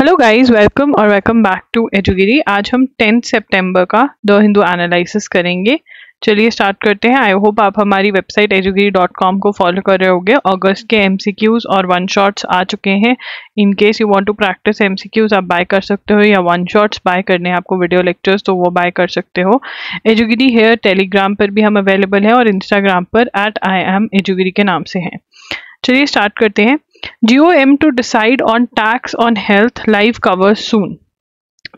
Hello guys, welcome back to एजुगिरी। आज हम 10 सितंबर का द हिंदू एनालिसिस करेंगे। चलिए स्टार्ट करते हैं। आई होप आप हमारी वेबसाइट edugiri.com को फॉलो कर रहे होंगे। अगस्त के एमसीक्यूज और वन शॉट्स आ चुके हैं। In case you want to practice MCQs आप बाय कर सकते हो, या वन शॉट्स बाय करने हैं आपको वीडियो लेक्चर्स तो वो बाय कर सकते हो। एजुगिरी हेयर टेलीग्राम पर भी हम अवेलेबल हैं और इंस्टाग्राम पर @IamEdugiri के नाम से हैं। चलिए स्टार्ट करते हैं। GOM to decide on tax on health life cover soon।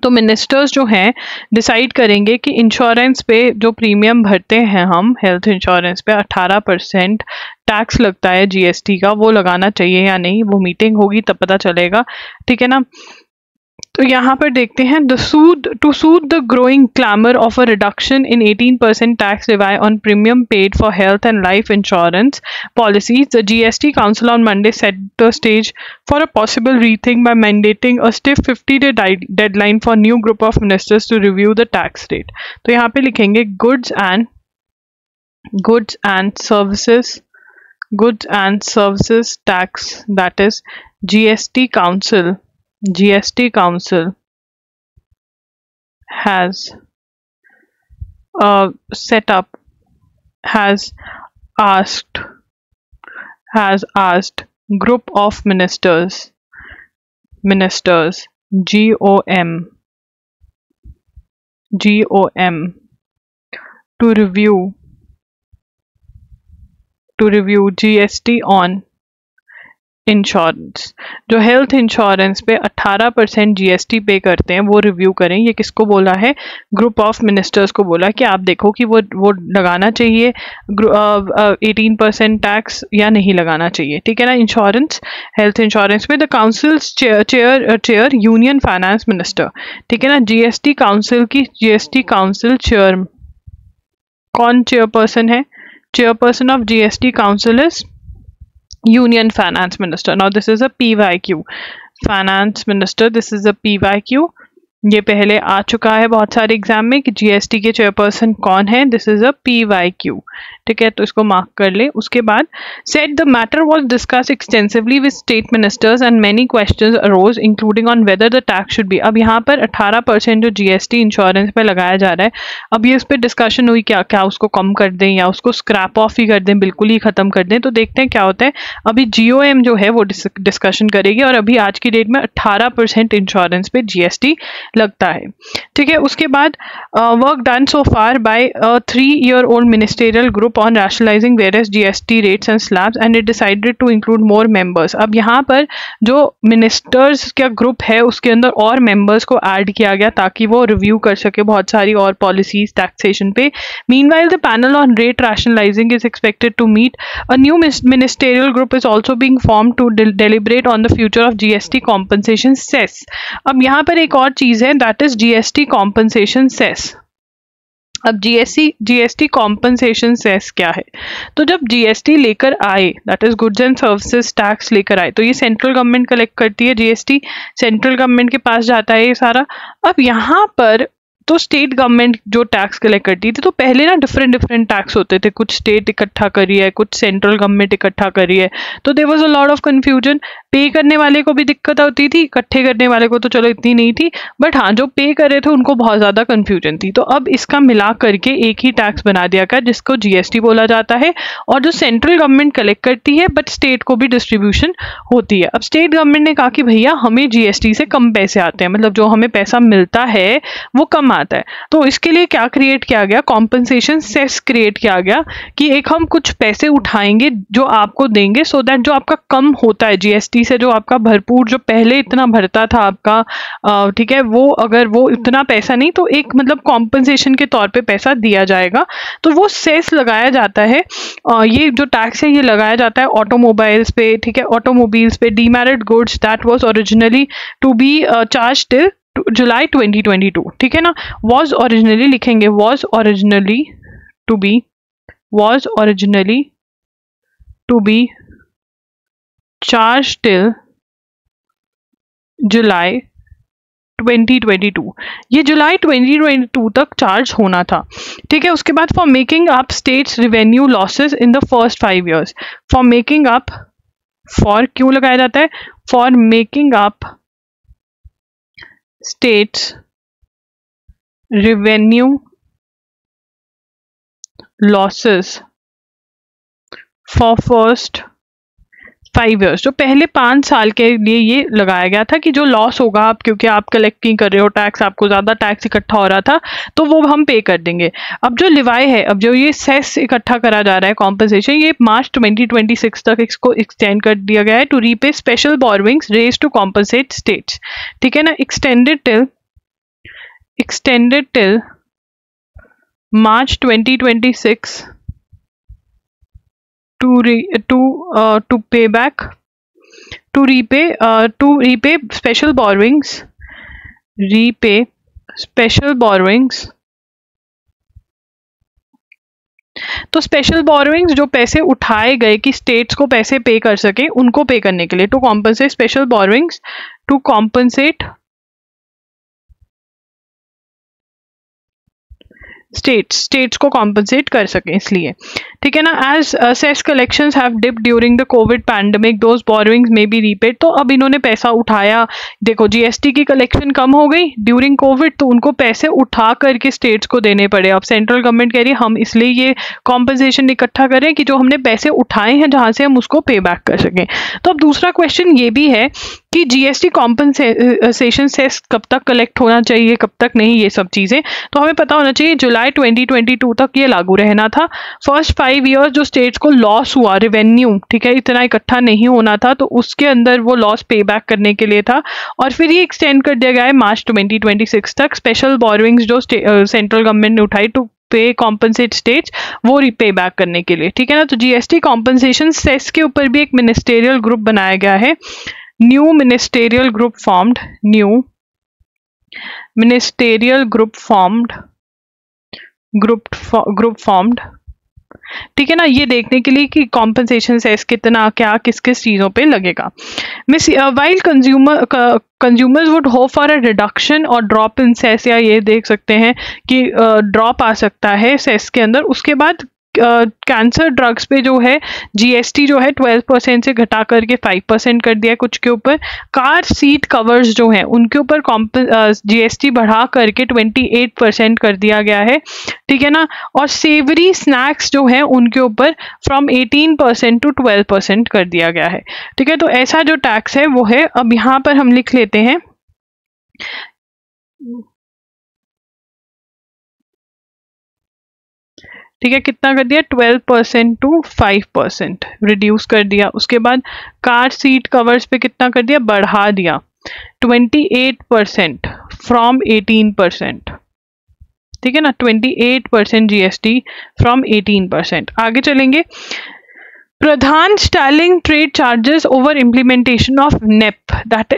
तो मिनिस्टर्स जो हैं डिसाइड करेंगे कि इंश्योरेंस पे जो प्रीमियम भरते हैं हम हेल्थ इंश्योरेंस पे 18% टैक्स लगता है GST का, वो लगाना चाहिए या नहीं। वो मीटिंग होगी तब पता चलेगा, ठीक है ना। तो यहाँ पर देखते हैं to soothe the growing clamor of a reduction in 18% tax levy on premium paid for health and life insurance policies, the GST Council on Monday set the stage for a possible rethink by mandating a stiff 50-day deadline for new group of ministers to review the tax rate। तो यहाँ पे लिखेंगे goods and services tax, that is GST Council has asked group of ministers GOM to review GST on insurance. जो health insurance पे 18% GST पे करते हैं वो रिव्यू करें। ये किसको बोला है? ग्रुप ऑफ मिनिस्टर्स को बोला कि आप देखो कि वो लगाना चाहिए 18% टैक्स या नहीं लगाना चाहिए, ठीक है ना। इंश्योरेंस, हेल्थ इंश्योरेंस में the council chair union finance minister, ठीक है ना। GST काउंसिल चेयर कौन चेयरपर्सन है? Chairperson of GST council is Union Finance Minister। Now this is a PYQ, Finance Minister, this is a PYQ। ये पहले आ चुका है बहुत सारे एग्जाम में कि GST के चेयरपर्सन कौन है। दिस इज अ PYQ, ठीक है, तो इसको मार्क कर ले। उसके बाद set the matter was discussed extensively with state ministers and many questions arose including on whether the tax should be. अब यहाँ पर 18% जो GST इंश्योरेंस पे लगाया जा रहा है, अब ये उस पर डिस्कशन हुई क्या उसको कम कर दें या उसको स्क्रैप ऑफ ही कर दें, बिल्कुल ही खत्म कर दें। तो देखते हैं क्या होता है। अभी GOM जो है वो डिस्कशन करेगी और अभी आज की डेट में 18% इंश्योरेंस पे GST लगता है, ठीक है। उसके बाद work done so far by 3-year-old ministerial group on rationalising various GST rates and slabs and it decided to include more members. अब यहाँ पर जो मिनिस्टर्स का ग्रुप है उसके अंदर और मेंबर्स को ऐड किया गया ताकि वो रिव्यू कर सके बहुत सारी और पॉलिसीज टैक्सेशन पे। Meanwhile the panel on rate rationalising is expected to meet. A new ministerial group is also being form to deliberate on the future of GST compensation cess. अब यहाँ पर एक और चीज है, that is GST compensation cess. अब GST compensation cess क्या है? तो जब GST लेकर आए, that is goods and services tax लेकर आए, तो ये सेंट्रल गवर्नमेंट कलेक्ट करती है GST, सेंट्रल गवर्नमेंट के पास जाता है ये सारा। अब यहाँ पर तो स्टेट गवर्नमेंट जो टैक्स कलेक्ट करती थी, तो पहले ना डिफरेंट टैक्स होते थे, कुछ स्टेट इकट्ठा करी है, कुछ सेंट्रल गवर्नमेंट इकट्ठा करी है, तो there was a lot of confusion. Pay करने वाले को भी दिक्कत होती थी, इकट्ठे करने वाले को तो चलो इतनी नहीं थी, बट हाँ जो पे कर रहे थे उनको बहुत ज़्यादा कन्फ्यूजन थी। तो अब इसका मिला करके एक ही टैक्स बना दिया गया जिसको GST बोला जाता है, और जो सेंट्रल गवर्नमेंट कलेक्ट करती है बट स्टेट को भी डिस्ट्रीब्यूशन होती है। अब स्टेट गवर्नमेंट ने कहा कि भैया हमें GST से कम पैसे आते हैं, मतलब जो हमें पैसा मिलता है वो कम आता है। तो इसके लिए क्या क्रिएट किया गया? कॉम्पनसेशन सेस क्रिएट किया गया कि एक हम कुछ पैसे उठाएंगे जो आपको देंगे, सो दैट जो आपका कम होता है GST से, जो आपका भरपूर जो पहले इतना भरता था आपका, ठीक है, वो अगर वो इतना पैसा नहीं तो एक मतलब कॉम्पनसेशन के तौर पे पैसा दिया जाएगा। तो वो सेस लगाया जाता है। ये जो टैक्स है ये लगाया जाता है ऑटोमोबाइल्स पे, ठीक है, ऑटोमोबाइल्स पे। Demerit goods that was originally to be charge till July 2022, ठीक है ना। वॉज ओरिजिनली लिखेंगे, was originally to be charge till July 2022, ये जुलाई 2022 तक चार्ज होना था, ठीक है। उसके बाद for making up states revenue losses in the first 5 years, for making up, for क्यों लगाया जाता है? For making up states revenue losses for first 5 years। जो पहले 5 साल के लिए ये लगाया गया था कि जो लॉस होगा आप, क्योंकि आप कलेक्ट नहीं कर रहे हो टैक्स, आपको ज़्यादा टैक्स इकट्ठा हो रहा था, तो वो हम पे कर देंगे। अब जो लिवाई है, अब जो ये सेस इकट्ठा करा जा रहा है कॉम्पनसेशन, ये मार्च 2026 तक इसको एक्सटेंड कर दिया गया है to repay special borrowings raise to compensate states. ठीक है ना, extended till March 2026 to repay special borrowings, तो स्पेशल बोरोइंग्स जो पैसे उठाए गए कि स्टेट्स को पैसे पे कर सके, उनको पे करने के लिए, to compensate special borrowings, to compensate states को कॉम्पनसेट कर सके, इसलिए। ठीक है ना, as cess collections have dipped during the covid pandemic, those borrowings may be repaid. तो अब इन्होंने पैसा उठाया, देखो जीएसटी की कलेक्शन कम हो गई ड्यूरिंग कोविड, तो उनको पैसे उठा करके स्टेट्स को देने पड़े। अब सेंट्रल गवर्नमेंट कह रही है हम इसलिए ये कॉम्पनसेशन इकट्ठा करें कि जो हमने पैसे उठाए हैं जहां से हम उसको पे बैक कर सकें। तो अब दूसरा क्वेश्चन ये भी है कि जीएसटी कॉम्पनसेशन सेस कब तक कलेक्ट होना चाहिए, कब तक नहीं, ये सब चीजें तो हमें पता होना चाहिए। जुलाई 2022 तक ये लागू रहना था। फर्स्ट 5 ईयर्स जो स्टेट्स को लॉस हुआ रेवेन्यू, ठीक है, इतना इकट्ठा नहीं होना था, तो उसके अंदर वो लॉस पे बैक करने के लिए था। और फिर ये एक्सटेंड कर दिया गया है मार्च 2026 तक। स्पेशल बोरोइंग्स जो सेंट्रल गवर्नमेंट ने उठाई टू पे कॉम्पनसेट स्टेट्स, वो रिपे बैक करने के लिए। ठीक है ना, तो जीएसटी कॉम्पनसेशन सेस के ऊपर भी एक मिनिस्टेरियल ग्रुप बनाया गया है। New ministerial group formed, group formed. ठीक है ना, ये देखने के लिए कि कॉम्पनसेशन सेस कितना, क्या, किस किस चीजों पे लगेगा। While consumers would hope for a reduction और ड्रॉप इन सेस, या ये देख सकते हैं कि ड्रॉप आ सकता है सेस के अंदर। उसके बाद कैंसर ड्रग्स पे जो है जीएसटी जो है 12% से घटा करके 5% कर दिया है कुछ के ऊपर। कार सीट कवर्स जो हैं उनके ऊपर जीएसटी बढ़ा करके 28% कर दिया गया है। ठीक है ना, और सेवरी स्नैक्स जो हैं उनके ऊपर फ्रॉम 18% टू 12% कर दिया गया है। ठीक है, तो ऐसा जो टैक्स है वो है। अब यहाँ पर हम लिख लेते हैं, ठीक है, कितना कर दिया, 12% टू 5% रिड्यूस कर दिया। उसके बाद कार सीट कवर्स पे कितना कर दिया, बढ़ा दिया 28% फ्रॉम 18%। ठीक है ना, 28% जीएसटी फ्रॉम 18%। आगे चलेंगे, प्रधान stalling trade charges over implementation of NEP.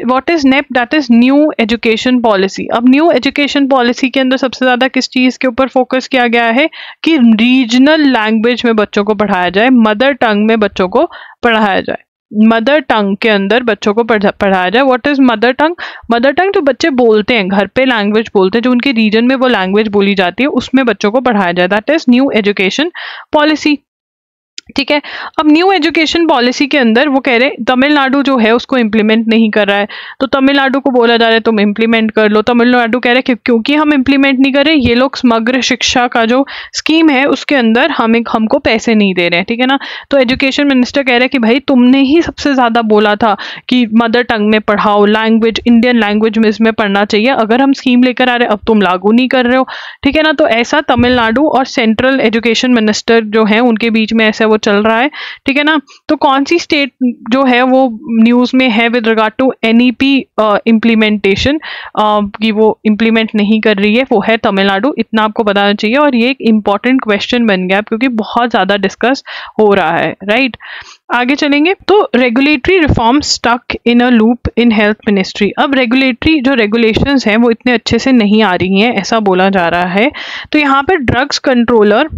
What is NEP? That is new education policy. अब न्यू एजुकेशन पॉलिसी के अंदर सबसे ज्यादा किस चीज के ऊपर फोकस किया गया है कि रीजनल लैंग्वेज में बच्चों को पढ़ाया जाए, मदर टंग में बच्चों को पढ़ाया जाए, मदर टंग के अंदर बच्चों को पढ़ाया जाए। What is mother tongue? Mother tongue जो बच्चे बोलते हैं, घर पे लैंग्वेज बोलते हैं, जो उनके रीजन में वो लैंग्वेज बोली जाती है, उसमें बच्चों को पढ़ाया जाए। That is new education policy. ठीक है, अब न्यू एजुकेशन पॉलिसी के अंदर वो कह रहे हैं तमिलनाडु जो है उसको इम्प्लीमेंट नहीं कर रहा है, तो तमिलनाडु को बोला जा रहा है तुम इम्प्लीमेंट कर लो। तमिलनाडु कह रहे हैं क्योंकि हम इम्प्लीमेंट नहीं कर रहे, ये लोग समग्र शिक्षा का जो स्कीम है उसके अंदर हमको पैसे नहीं दे रहे हैं। ठीक है ना, तो एजुकेशन मिनिस्टर कह रहे हैं कि भाई तुमने ही सबसे ज्यादा बोला था कि मदर टंग में पढ़ाओ, लैंग्वेज इंडियन लैंग्वेज में इसमें पढ़ना चाहिए, अगर हम स्कीम लेकर आ रहे अब तुम लागू नहीं कर रहे हो। ठीक है ना, तो ऐसा तमिलनाडु और सेंट्रल एजुकेशन मिनिस्टर जो है उनके बीच में ऐसा वो चल रहा है। ठीक है ना, तो कौन सी स्टेट जो है वो न्यूज में है with regard to NEP implementation कि वो इम्प्लीमेंट नहीं कर रही है, वो है तमिलनाडु। इतना आपको बताना चाहिए और ये एक इंपॉर्टेंट क्वेश्चन बन गया क्योंकि बहुत ज्यादा डिस्कस हो रहा है। राइट, आगे चलेंगे, तो regulatory reform stuck in a loop in health ministry. अब रेगुलेटरी जो रेगुलेशंस हैं वो इतने अच्छे से नहीं आ रही हैं, ऐसा बोला जा रहा है। तो यहाँ पर ड्रग्स कंट्रोलर,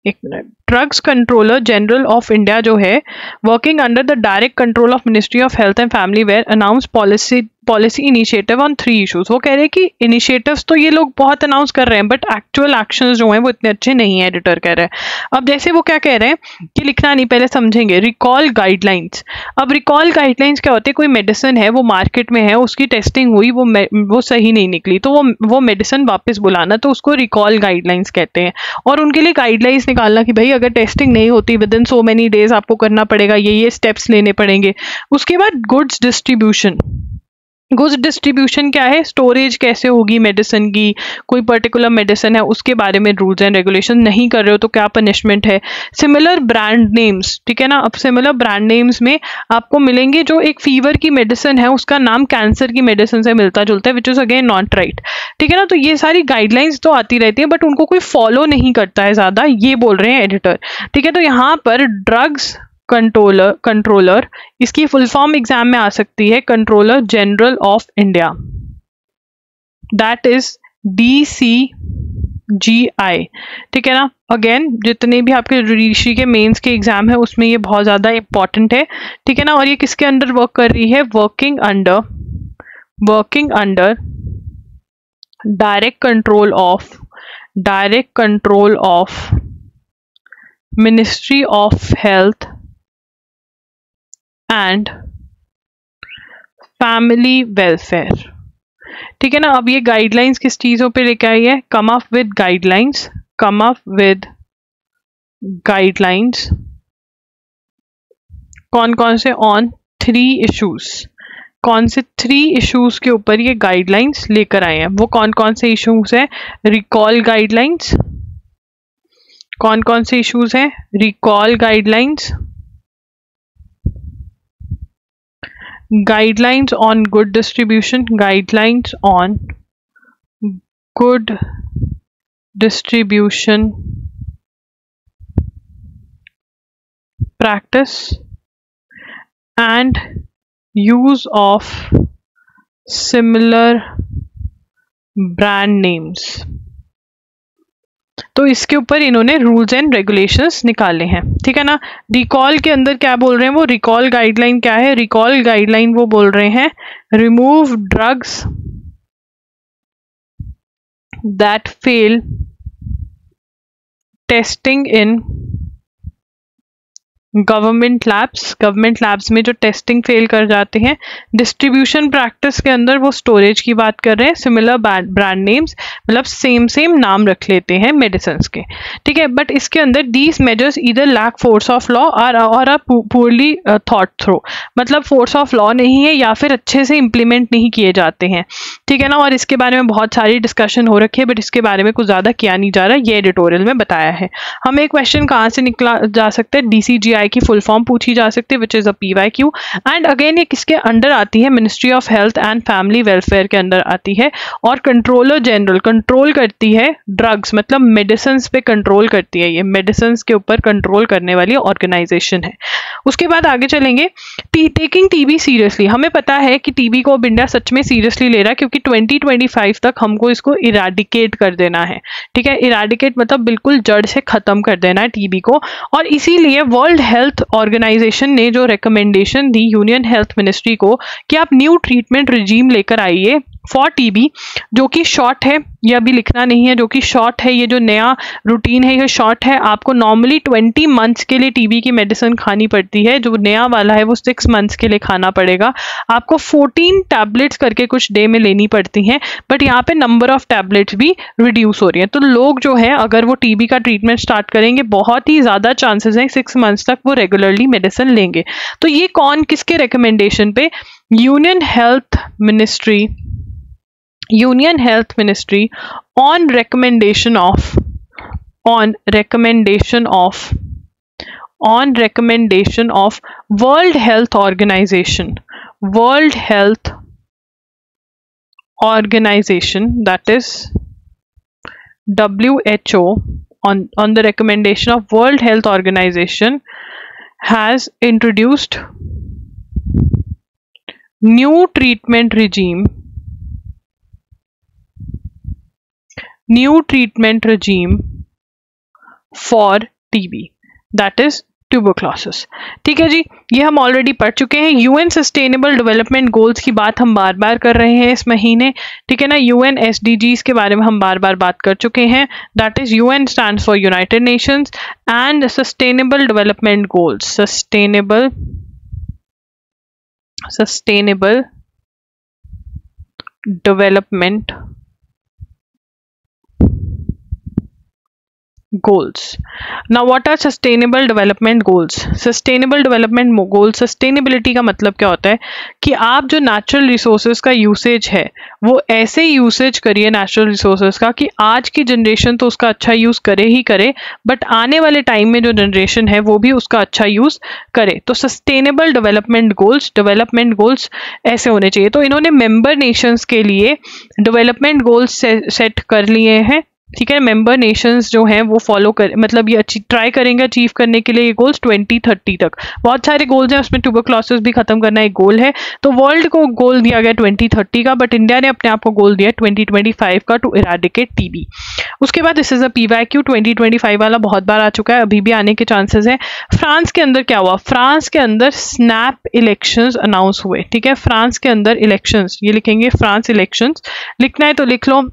एक minute, drugs controller general of India जो है, working under the direct control of ministry of health and family वेयर, announce policy initiative on 3 issues. वो कह रहे हैं कि इनिशिएटिव्स तो ये लोग बहुत अनाउंस कर रहे हैं बट एक्चुअल एक्शंस जो हैं वो इतने अच्छे नहीं है, एडिटर कह रहे हैं। अब जैसे वो क्या कह रहे हैं कि लिखना नहीं, पहले समझेंगे। Recall guidelines. अब रिकॉल गाइडलाइंस क्या होते हैं? कोई मेडिसिन है वो मार्केट में है, उसकी टेस्टिंग हुई, वो सही नहीं निकली, तो वो मेडिसिन वापस बुलाना, तो उसको रिकॉल गाइडलाइंस कहते हैं। और उनके लिए गाइडलाइंस निकालना कि भाई अगर टेस्टिंग नहीं होती with in so many days आपको करना पड़ेगा, ये स्टेप्स लेने पड़ेंगे। उसके बाद गुड्स डिस्ट्रीब्यूशन। गुड्स डिस्ट्रीब्यूशन क्या है? स्टोरेज कैसे होगी मेडिसिन की, कोई पर्टिकुलर मेडिसिन है उसके बारे में रूल्स एंड रेगुलेशन, नहीं कर रहे हो तो क्या पनिशमेंट है। सिमिलर ब्रांड नेम्स, ठीक है ना। अब सिमिलर ब्रांड नेम्स में आपको मिलेंगे, जो एक फीवर की मेडिसिन है उसका नाम कैंसर की मेडिसिन से मिलता जुलता है, which is again not right, ठीक है ना। तो ये सारी गाइडलाइंस तो आती रहती है बट उनको कोई फॉलो नहीं करता है ज्यादा, ये बोल रहे हैं एडिटर, ठीक है। तो यहाँ पर ड्रग्स कंट्रोलर इसकी फुल फॉर्म एग्जाम में आ सकती है, controller general of India, that is DCGI, ठीक है ना। अगेन जितने भी आपके ऋषि के मेंस के एग्जाम है उसमें ये बहुत ज्यादा इंपॉर्टेंट है, ठीक है ना। और ये किसके अंडर वर्क कर रही है? Working under direct control of ministry of health and family welfare, ठीक है ना। अब ये गाइडलाइंस किस चीजों पे लेके आई है? कम अप विद गाइडलाइंस कौन कौन से? On 3 issues. कौन से 3 इश्यूज के ऊपर ये गाइडलाइंस लेकर आए हैं? वो कौन कौन से इश्यूज हैं? Recall guidelines. कौन कौन से इश्यूज हैं? Recall guidelines, guidelines on good distribution, guidelines on good distribution practice, and use of similar brand names। तो इसके ऊपर इन्होंने रूल्स एंड रेगुलेशंस निकाले हैं, ठीक है ना। रिकॉल के अंदर क्या बोल रहे हैं? वो रिकॉल गाइडलाइन क्या है? रिकॉल गाइडलाइन वो बोल रहे हैं remove drugs that fell testing in government labs में जो टेस्टिंग फेल कर जाते हैं। डिस्ट्रीब्यूशन प्रैक्टिस के अंदर वो स्टोरेज की बात कर रहे हैं। सिमिलर ब्रांड नेम्स, मतलब सेम नाम रख लेते हैं मेडिसिन के, ठीक है। बट इसके अंदर these measures either lack force of law और आर पुअरली थॉट थ्रू, मतलब फोर्स ऑफ लॉ नहीं है या फिर अच्छे से इम्प्लीमेंट नहीं किए जाते हैं, ठीक है ना। और इसके बारे में बहुत सारी डिस्कशन हो रखी है बट इसके बारे में कुछ ज्यादा किया नहीं जा रहा, ये एडिटोरियल में बताया है। हमें एक क्वेश्चन कहाँ से निकला जा सकता है? DCGI की फुल फॉर्म पूछी जा सकती है which is a PYQ। And again ये किसके अंडर आती है? Ministry of health and family welfare के अंदर आती है। और कंट्रोलर जनरल कंट्रोल करती है ड्रग्स, मतलब मेडिसिन पे कंट्रोल करती है, ये मेडिसिन के ऊपर कंट्रोल करने वाली ऑर्गेनाइजेशन है। उसके बाद आगे चलेंगे, टेकिंग TB सीरियसली। हमें पता है कि TB को अब इंडिया सच में सीरियसली ले रहा है क्योंकि 2025 तक हमको इसको इराडिकेट कर देना है, ठीक है। इराडिकेट मतलब बिल्कुल जड़ से खत्म कर देना है TB को। और इसीलिए वर्ल्ड हेल्थ ऑर्गेनाइजेशन ने जो recommendation the union health ministry को कि आप न्यू ट्रीटमेंट रिजीम लेकर आइए फॉर TB, जो कि शॉर्ट है, ये अभी लिखना नहीं है, जो कि शॉर्ट है। ये जो नया रूटीन है ये शॉर्ट है। आपको नॉर्मली 20 मंथ्स के लिए TB की मेडिसिन खानी पड़ती है, जो नया वाला है वो 6 मंथ्स के लिए खाना पड़ेगा। आपको 14 टैबलेट्स करके कुछ डे में लेनी पड़ती हैं, बट यहाँ पे नंबर ऑफ टैबलेट्स भी रिड्यूस हो रही है। तो लोग जो है अगर वो TB का ट्रीटमेंट स्टार्ट करेंगे, बहुत ही ज़्यादा चांसेस हैं 6 मंथ्स तक वो रेगुलरली मेडिसिन लेंगे। तो ये कौन किसके रिकमेंडेशन पे? Union health ministry on recommendation of World Health Organization, that is WHO, on the recommendation of World Health Organization, has introduced new treatment regime for TB, that is tuberculosis. ठीक है जी, ये हम ऑलरेडी पढ़ चुके हैं। UN sustainable development goals की बात हम बार बार कर रहे हैं इस महीने। ठीक है ना, यूएन एसडीजीज के बारे में हम बार बार बात कर चुके हैं। That is UN stands for United Nations and sustainable development goals. Sustainable development goals. Now what are sustainable development goals? Sustainable development goals, sustainability का मतलब क्या होता है कि आप जो natural resources का usage है वो ऐसे यूसेज करिए नेचुरल रिसोर्सेज का कि आज की जनरेशन तो उसका अच्छा यूज करे ही करे, बट आने वाले टाइम में जो जनरेशन है वो भी उसका अच्छा यूज करे। तो सस्टेनेबल डेवलपमेंट गोल्स ऐसे होने चाहिए। तो इन्होंने मेंबर नेशंस के लिए डेवलपमेंट गोल्स सेट कर लिए हैं। ठीक है, मेंबर नेशंस जो हैं वो फॉलो कर मतलब ये ट्राई करेंगे अचीव करने के लिए ये गोल्स 2030 तक। बहुत सारे गोल्स हैं, उसमें ट्यूबरक्लोसिस भी खत्म करना एक गोल है। तो वर्ल्ड को गोल दिया गया 2030 का, बट इंडिया ने अपने आप को गोल दिया 2025 का, टू इरेडिकेट टीबी। उसके बाद दिस इज अ पीवाईक्यू 2025 वाला बहुत बार आ चुका है, अभी भी आने के चांसेस है। फ्रांस के अंदर क्या हुआ? फ्रांस के अंदर स्नैप इलेक्शंस अनाउंस हुए। ठीक है, फ्रांस के अंदर इलेक्शंस, ये लिखेंगे फ्रांस इलेक्शंस, लिखना है तो लिख लो,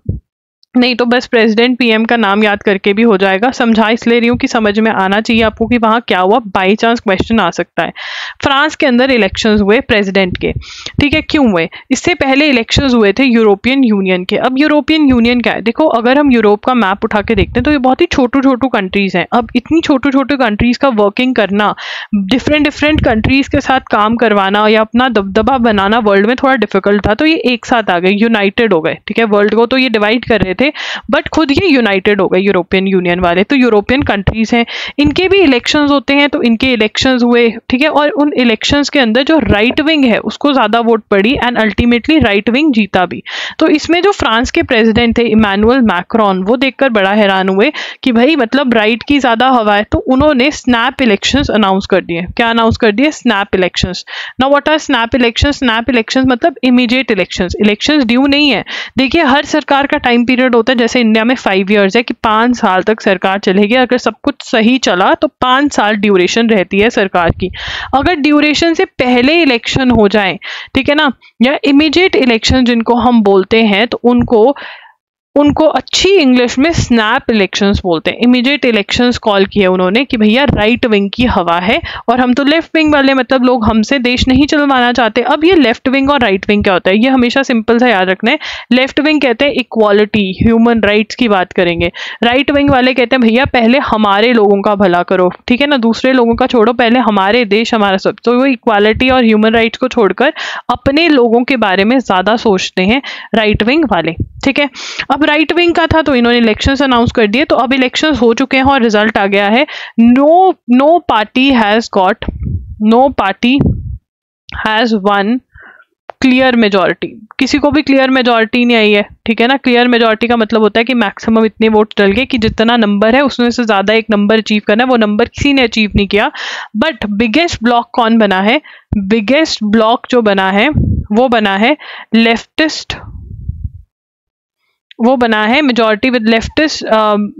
नहीं तो बस प्रेसिडेंट पीएम का नाम याद करके भी हो जाएगा। समझा इसलिए रही हूँ कि समझ में आना चाहिए आपको कि वहाँ क्या हुआ, बाई चांस क्वेश्चन आ सकता है। फ्रांस के अंदर इलेक्शंस हुए प्रेसिडेंट के। ठीक है, क्यों हुए? इससे पहले इलेक्शंस हुए थे यूरोपियन यूनियन के। अब यूरोपियन यूनियन क्या है? देखो, अगर हम यूरोप का मैप उठा के देखते हैं तो ये बहुत ही छोटू कंट्रीज हैं। अब इतनी छोटू कंट्रीज का वर्किंग करना, डिफरेंट कंट्रीज के साथ काम करवाना या अपना दबदबा बनाना वर्ल्ड में थोड़ा डिफिकल्ट था। तो ये एक साथ आ गए, यूनाइटेड हो गए। ठीक है, वर्ल्ड को तो ये डिवाइड कर रहे थे बट खुद ये यूनाइटेड हो गए यूरोपियन यूनियन वाले। तो यूरोपियन कंट्रीज हैं, इनके भी इलेक्शंस होते हैं, तो इनके इलेक्शंस हुए। ठीक है, और उन इलेक्शंस के अंदर जो राइट विंग है उसको ज्यादा वोट पड़ी एंड अल्टीमेटली राइट विंग जीता भी। तो इसमें जो फ्रांस के प्रेसिडेंट थे इमैनुअल मैक्रोन, वो देखकर बड़ा हैरान हुए कि भाई मतलब राइट की ज्यादा हवा है, तो उन्होंने स्नैप इलेक्शंस अनाउंस कर दिए। क्या अनाउंस कर दिए? Snap elections. Now what are snap elections? Snap elections मतलब इमीडिएट इलेक्शंस। इलेक्शंस ड्यू नहीं है। देखिए, हर सरकार का टाइम पीरियड होता है, जैसे इंडिया में 5 इयर्स है कि 5 साल तक सरकार चलेगी। अगर सब कुछ सही चला तो 5 साल ड्यूरेशन रहती है सरकार की। अगर ड्यूरेशन से पहले इलेक्शन हो जाए, ठीक है ना, या इमीडिएट इलेक्शन जिनको हम बोलते हैं, तो उनको अच्छी इंग्लिश में स्नैप इलेक्शंस बोलते हैं। इमीडिएट इलेक्शंस कॉल किए उन्होंने कि भैया राइट विंग की हवा है और हम तो लेफ्ट विंग वाले, मतलब लोग हमसे देश नहीं चलवाना चाहते। अब ये लेफ्ट विंग और राइट विंग क्या होता है, ये हमेशा सिंपल सा याद रखना है। लेफ्ट विंग कहते हैं इक्वालिटी, ह्यूमन राइट्स की बात करेंगे। राइट विंग वाले कहते हैं भैया पहले हमारे लोगों का भला करो। ठीक है ना, दूसरे लोगों का छोड़ो, पहले हमारे देश हमारा सब। तो वो इक्वालिटी और ह्यूमन राइट्स को छोड़कर अपने लोगों के बारे में ज्यादा सोचते हैं राइट विंग वाले। ठीक है, अब राइट विंग का था तो इन्होंने इलेक्शंस अनाउंस कर दिए। तो अब इलेक्शंस हो चुके हैं और रिजल्ट आ गया है। No party has won clear majority. किसी को भी क्लियर मेजॉरिटी नहीं आई है। ठीक है ना, क्लियर मेजॉरिटी का मतलब होता है कि मैक्सिमम इतने वोट डल गए कि जितना नंबर है उसमें से ज्यादा एक नंबर अचीव करना है, वो नंबर किसी ने अचीव नहीं किया। बट बिगेस्ट ब्लॉक कौन बना है? बिगेस्ट ब्लॉक जो बना है वो बना है लेफ्टिस्ट, वो बना है majority with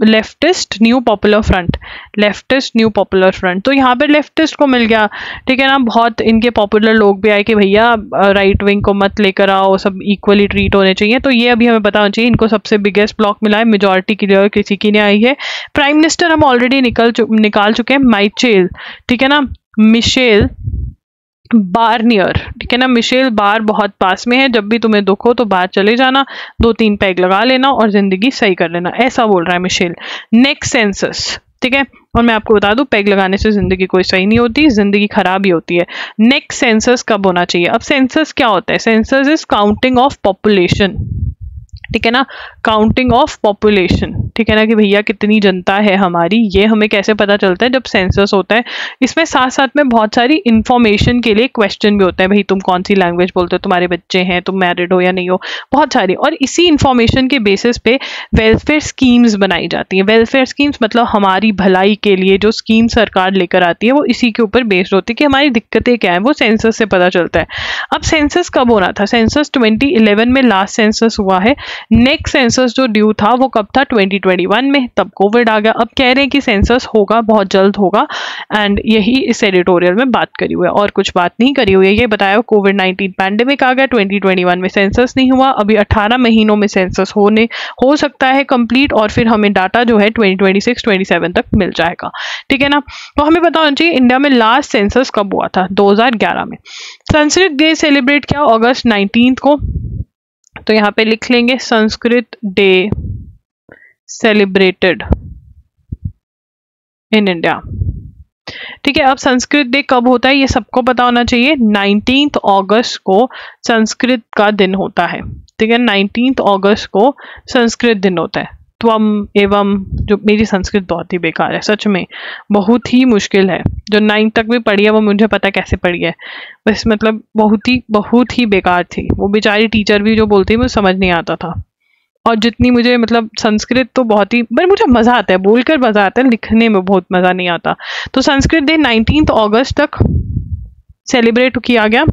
leftist new popular front. Leftist new popular front, तो यहाँ पे लेफ्टिस्ट को मिल गया। ठीक है ना, बहुत इनके पॉपुलर लोग भी आए कि भैया राइट विंग को मत लेकर आओ, सब इक्वली ट्रीट होने चाहिए। तो ये अभी हमें पता होना चाहिए, इनको सबसे बिगेस्ट ब्लॉक मिला है, मेजॉरिटी क्लियर किसी की नहीं आई है। प्राइम मिनिस्टर हम ऑलरेडी निकाल चुके हैं, माइचेल। ठीक है ना, मिशेल बार्नियर। ठीक है ना, मिशेल बार बहुत पास में है, जब भी तुम्हें दुख हो तो बाहर चले जाना, 2-3 पैग लगा लेना और जिंदगी सही कर लेना, ऐसा बोल रहा है मिशेल। Next census. ठीक है, और मैं आपको बता दूं पैग लगाने से जिंदगी कोई सही नहीं होती, जिंदगी खराब ही होती है। नेक्स्ट सेंसस कब होना चाहिए? अब सेंसस क्या होता है? Census is counting of population. ठीक है ना, काउंटिंग ऑफ पॉपुलेशन। ठीक है ना, कि भैया कितनी जनता है हमारी, ये हमें कैसे पता चलता है? जब सेंसस होता है। इसमें साथ साथ में बहुत सारी इंफॉर्मेशन के लिए क्वेश्चन भी होता है, भाई तुम कौन सी लैंग्वेज बोलते हो, तुम्हारे बच्चे हैं, तुम मैरिड हो या नहीं हो, बहुत सारी। और इसी इंफॉर्मेशन के बेसिस पे वेलफेयर स्कीम्स बनाई जाती हैं। वेलफेयर स्कीम्स मतलब हमारी भलाई के लिए जो स्कीम सरकार लेकर आती है वो इसी के ऊपर बेस्ड होती है कि हमारी दिक्कतें क्या है, वो सेंसस से पता चलता है। अब सेंसस कब होना था? सेंसस 2011 में लास्ट सेंसस हुआ है। नेक्स्ट सेंसस जो ड्यू था वो कब था? 2020 2021 में, तब कोविड आ गया। अब कह रहे हैं कि सेंसस होगा, बहुत जल्द होगा, एंड यही इस एडिटोरियल में बात करी हुई है, और कुछ बात नहीं करी हुई है। ये बताया कोविड-19 पैंडेमिक आ गया, 2021 में सेंसस नहीं हुआ, अभी 18 महीनों में सेंसस हो सकता है कंप्लीट, और फिर हमें डाटा जो है 2026-27 तक मिल जाएगा, ठीक है ना। तो हमें पता होना चाहिए इंडिया में लास्ट सेंसस कब हुआ था, 2011 में। संस्कृत डे सेलिब्रेट किया अगस्त 19 को, तो यहाँ पे लिख लेंगे Sanskrit day celebrated in India, ठीक है। अब संस्कृत डे कब होता है ये सबको पता होना चाहिए, 19 अगस्त को संस्कृत का दिन होता है, ठीक है। 19 अगस्त को संस्कृत दिन होता है। त्वम एवं, जो मेरी संस्कृत बहुत ही बेकार है, सच में बहुत ही मुश्किल है, जो 9 तक भी पढ़ी है वो मुझे पता कैसे पढ़ी है, बस मतलब बहुत ही बेकार थी वो बेचारी टीचर भी जो बोलती मुझे समझ नहीं आता था। और जितनी मुझे मतलब संस्कृत तो बहुत ही, पर मुझे मज़ा आता है, बोलकर मज़ा आता है, लिखने में बहुत मज़ा नहीं आता। तो संस्कृत डे 19 अगस्त तक सेलिब्रेट किया गया,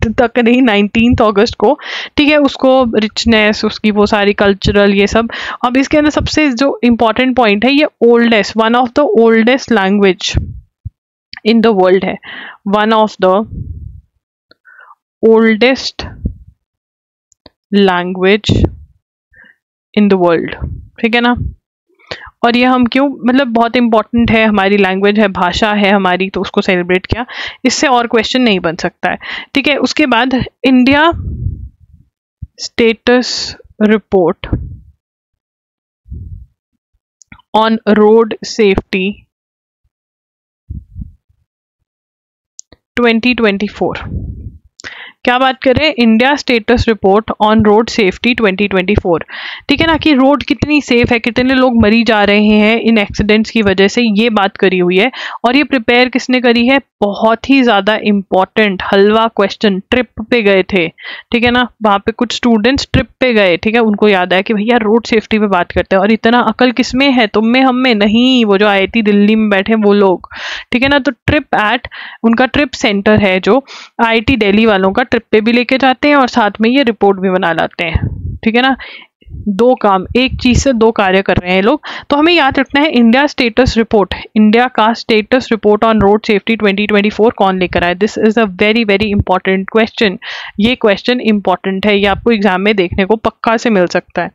तक नहीं 19 अगस्त को, ठीक है। उसको रिचनेस, उसकी वो सारी कल्चरल ये सब। अब इसके अंदर सबसे जो इम्पोर्टेंट पॉइंट है, ये oldest, one of the oldest language in the world है, one of the oldest language in the world, ठीक है ना। और ये हम क्यों, मतलब बहुत इंपॉर्टेंट है, हमारी लैंग्वेज है, भाषा है हमारी, तो उसको सेलिब्रेट किया, इससे और क्वेश्चन नहीं बन सकता है, ठीक है। उसके बाद India status report on road safety 2024, क्या बात कर रहे हैं, India status report on road safety 2024, ठीक है ना, कि रोड कितनी सेफ है, कितने लोग मरी जा रहे हैं इन एक्सीडेंट्स की वजह से, ये बात करी हुई है। और ये प्रिपेयर किसने करी है, बहुत ही ज़्यादा इम्पॉर्टेंट हलवा क्वेश्चन, ट्रिप पे गए थे, ठीक है ना, वहाँ पे कुछ स्टूडेंट्स ट्रिप पे गए, ठीक है, उनको याद आया कि भैया रोड सेफ्टी पे बात करते हैं, और इतना अकल किस में है, तुम में, हम में नहीं, वो जो IIT दिल्ली में बैठे वो लोग, ठीक है ना। तो ट्रिप एट, उनका ट्रिप सेंटर है जो IIT दिल्ली वालों का, ट्रिप पे भी लेके जाते हैं और साथ में ये रिपोर्ट भी बना लाते हैं, ठीक है ना। दो काम, एक चीज से दो कार्य कर रहे हैं लोग। तो हमें याद रखना है इंडिया स्टेटस रिपोर्ट, इंडिया का status report on road safety 2024 कौन लेकर आए, this is a very very important question. ये क्वेश्चन इंपॉर्टेंट है, ये आपको एग्जाम में देखने को पक्का से मिल सकता है।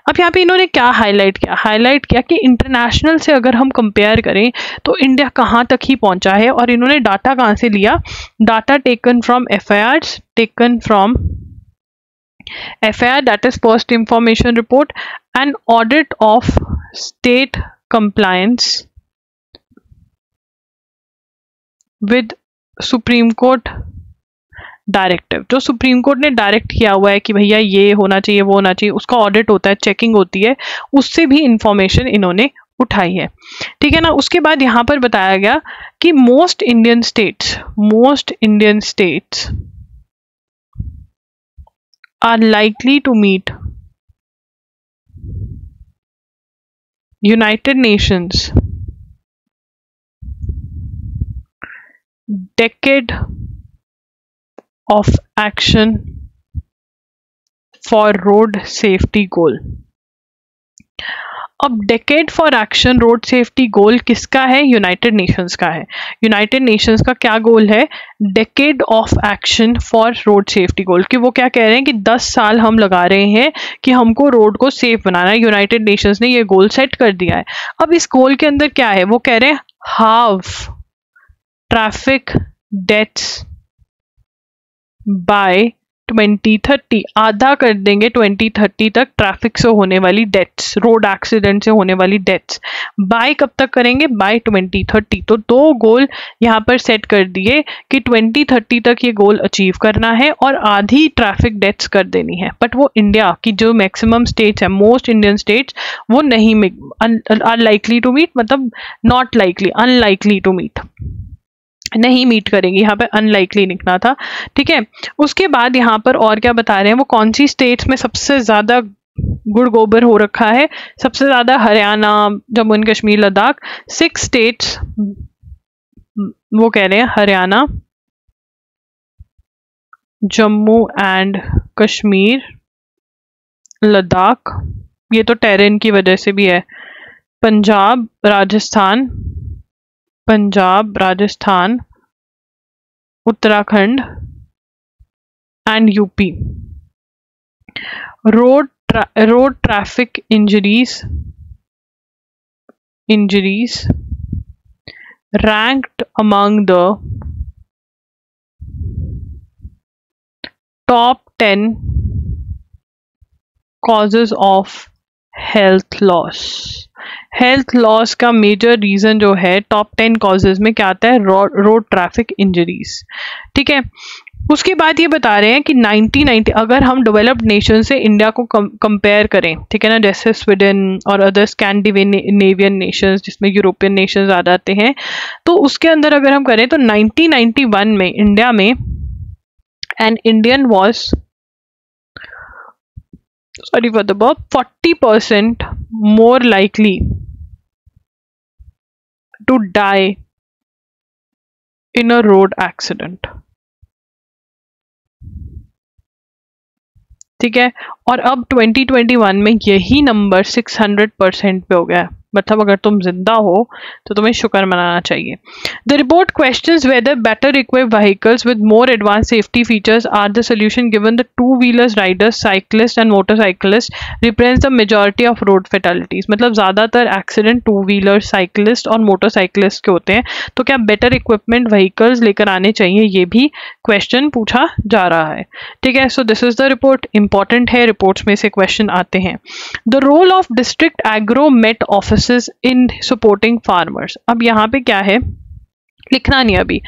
अब यहाँ पे इन्होंने क्या हाईलाइट किया कि इंटरनेशनल से अगर हम कंपेयर करें तो इंडिया कहाँ तक ही पहुंचा है, और इन्होंने डाटा कहाँ से लिया, data taken from FIRs, taken from FIR, that is First Information Report, an audit of state compliance with Supreme Court directive. जो सुप्रीम कोर्ट ने डायरेक्ट किया हुआ है कि भैया ये होना चाहिए, वो होना चाहिए, उसका ऑडिट होता है, चेकिंग होती है, उससे भी इंफॉर्मेशन इन्होंने उठाई है, ठीक है ना। उसके बाद यहाँ पर बताया गया कि most Indian states are likely to meet United Nations Decade of Action for Road Safety Goal। अब decade for action road safety goal किसका है, यूनाइटेड नेशंस का है। यूनाइटेड नेशंस का क्या गोल है, decade of action for road safety goal, कि वो क्या कह रहे हैं कि 10 साल हम लगा रहे हैं कि हमको रोड को सेफ बनाना है, यूनाइटेड नेशंस ने ये गोल सेट कर दिया है। अब इस गोल के अंदर क्या है, वो कह रहे हैं हाफ ट्रैफिक डेथ्स बाय 2030, आधा कर देंगे 2030 तक ट्रैफिक से होने वाली डेथ्स, रोड एक्सीडेंट से होने वाली डेथ्स। बाय कब तक करेंगे, बाय 2030। तो दो गोल यहाँ पर सेट कर दिए कि 2030 तक ये गोल अचीव करना है और आधी ट्रैफिक डेथ्स कर देनी है। बट वो इंडिया की जो मैक्सिमम स्टेट्स है, मोस्ट इंडियन स्टेट्स, वो नहीं आर लाइकली टू मीट, मतलब not likely, unlikely to meet, नहीं मीट करेंगी, यहाँ पे अनलाइकली लिखना था, ठीक है। उसके बाद यहाँ पर और क्या बता रहे हैं, वो कौन सी स्टेट्स में सबसे ज़्यादा गुड़ गोबर हो रखा है, सबसे ज़्यादा हरियाणा, जम्मू एंड कश्मीर, लद्दाख, 6 स्टेट्स, वो कह रहे हैं हरियाणा, जम्मू एंड कश्मीर, लद्दाख ये तो टेरेन की वजह से भी है। Punjab Rajasthan, Punjab Rajasthan, Uttarakhand and UP. Road traffic injuries ranked among the top 10 causes of health loss। Health loss का मेजर रीजन जो है टॉप 10 कॉजेज में क्या आता है? Road traffic injuries. ठीक है, उसके बाद ये बता रहे हैं कि 1990 अगर हम डेवलप्ड नेशन से इंडिया को कंपेयर करें, ठीक है ना, जैसे स्वीडन और अदर स्कैंडिनेवियन नेशंस जिसमें यूरोपियन नेशंस आ जाते हैं, तो उसके अंदर अगर हम करें तो 1991 में इंडिया में an Indian was sorry for the burp 40% more likely to die in a road accident। ठीक है, और अब 2021 में यही नंबर 600% पे हो गया है। मतलब अगर तुम जिंदा हो तो तुम्हें शुक्र मनाना चाहिए। The report questions whether better equipped vehicles with more advance safety features are the solution given the two wheelers riders cyclist and motorcyclist represents the majority of road fatalities. मतलब ज्यादातर एक्सीडेंट टू व्हीलर साइकिलिस्ट और motorcyclist के होते हैं, तो क्या better equipment vehicles लेकर आने चाहिए? ये भी क्वेश्चन पूछा जा रहा है। ठीक है, so this is the report, important है, रिपोर्ट्स में से क्वेश्चन आते हैं। The role of district agro met office in supporting farmers. अब यहाँ पे क्या है, लिखना नहीं अभी,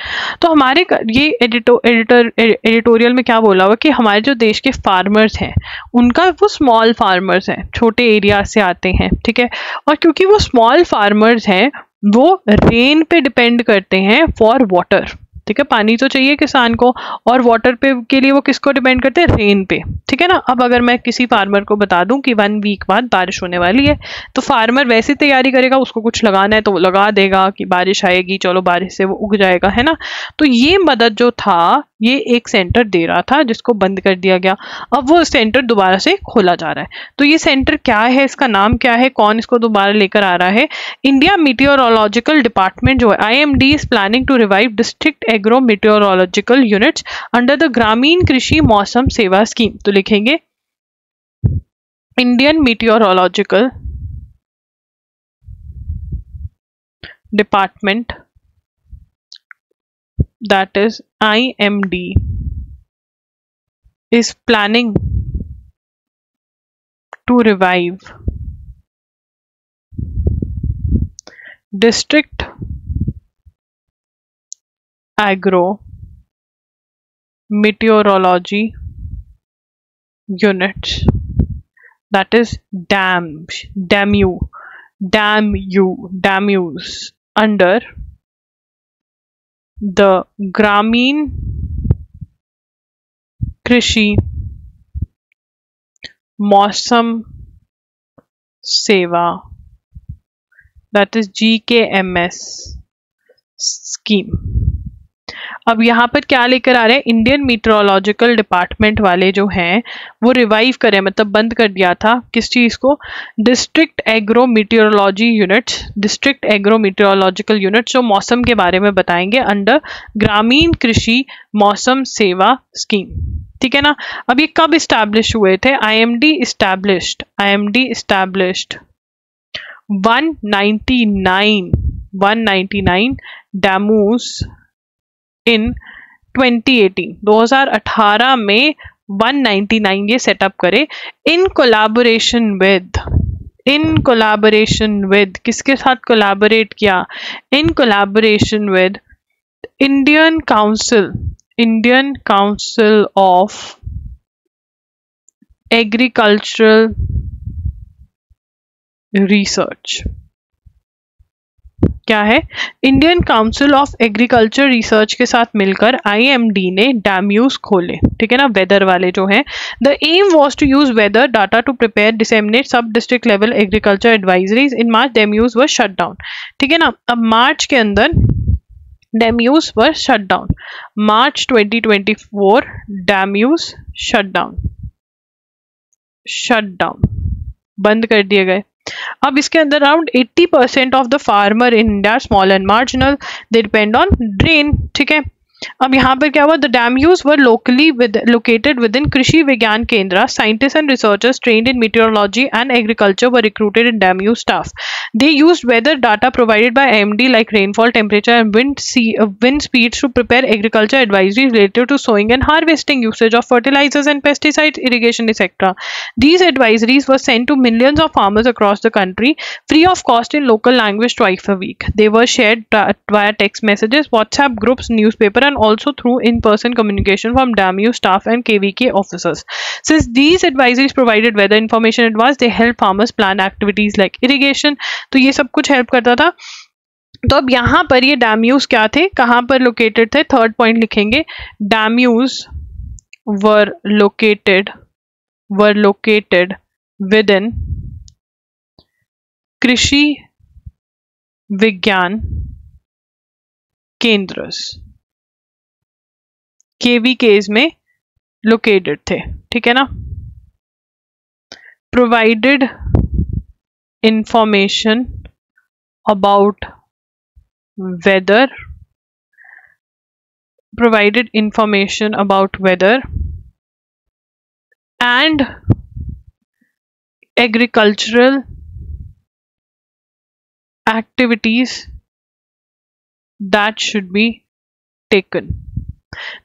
तो हमारे ये एडिटोरियल में क्या बोला हुआ कि हमारे जो देश के फार्मर्स हैं उनका वो स्मॉल फार्मर्स हैं, छोटे एरिया से आते हैं। ठीक है, और क्योंकि वो स्मॉल फार्मर्स हैं वो रेन पे डिपेंड करते हैं फॉर वाटर। ठीक है, पानी तो चाहिए किसान को, और वाटर पे के लिए वो किसको डिपेंड करते हैं? रेन पे। ठीक है ना, अब अगर मैं किसी फार्मर को बता दूं कि 1 वीक बाद बारिश होने वाली है, तो फार्मर वैसे तैयारी करेगा, उसको कुछ लगाना है तो वो लगा देगा कि बारिश आएगी, चलो बारिश से वो उग जाएगा, है ना। तो ये मदद जो था ये एक सेंटर दे रहा था जिसको बंद कर दिया गया, अब वो सेंटर दोबारा से खोला जा रहा है। तो ये सेंटर क्या है, इसका नाम क्या है, कौन इसको दोबारा लेकर आ रहा है? इंडिया मीटियोरोलॉजिकल डिपार्टमेंट जो है IMD is planning to revive district agro meteorological units under the Gramin Krishi Mausam Seva scheme. तो लिखेंगे Indian meteorological department, that is IMD, is planning to revive district agro meteorology units, that is DAMUs under the ग्रामीण कृषि मौसम सेवा, that is GKMS scheme. अब यहाँ पर क्या लेकर आ रहे हैं? इंडियन मीटरोलॉजिकल डिपार्टमेंट वाले जो हैं वो रिवाइव करें, मतलब बंद कर दिया था किस चीज को? District agro meteorology units, district agro meteorological units जो मौसम के बारे में बताएंगे अंडर ग्रामीण कृषि मौसम सेवा स्कीम। ठीक है ना। अब ये कब इस्टेब्लिश हुए थे? IMD इस्टेब्लिश्ड 199 डैमूस इन 2018 में 199 ये सेटअप करे इन कोलैबोरेशन विद किसके साथ कोलैबोरेट किया? In collaboration with Indian council of agricultural research. क्या है? Indian council of agriculture research के साथ मिलकर IMD ने डैम्यूज खोले। ठीक है ना, वेदर वाले जो हैं। The aim was to use weather data to prepare disseminate sub district level agriculture advisories. In March DAMUs were shut down. ठीक है ना, अब मार्च के अंदर DAMUs were shut down. March 2024 DAMUs shut down. बंद कर दिए गए। अब इसके अंदर around 80% of the farmer in India small and marginal, they depend on drain. ठीक है, अब यहाँ पर क्या हुआ, the dam use were locally located within Krishi Vigyan Kendra, scientist and researchers trained in meteorology and agriculture were recruited in DAMUs staff. They used weather data provided by MD like rainfall, temperature and wind speeds to prepare agriculture advisories related to sowing and harvesting, usage of fertilizers and pesticides, irrigation, etc. These advisories were sent to millions of farmers across the country free of cost in local language twice a week. They were shared via text messages, WhatsApp groups, newspaper, and also through in-person communication from DAMU staff and KVK officers. Since these advisories provided weather information in advance, they helped farmers plan activities like irrigation. तो ये सब कुछ help करता था। तो अब यहाँ पर ये डैम्यूज क्या थे, कहाँ पर लोकेटेड थे, थर्ड पॉइंट लिखेंगे, डैम्यूज वर located within Krishi Vigyan केंद्र, केवीकेज में लोकेटेड थे। ठीक है ना, provided information about weather, provided information about weather and agricultural activities that should be taken.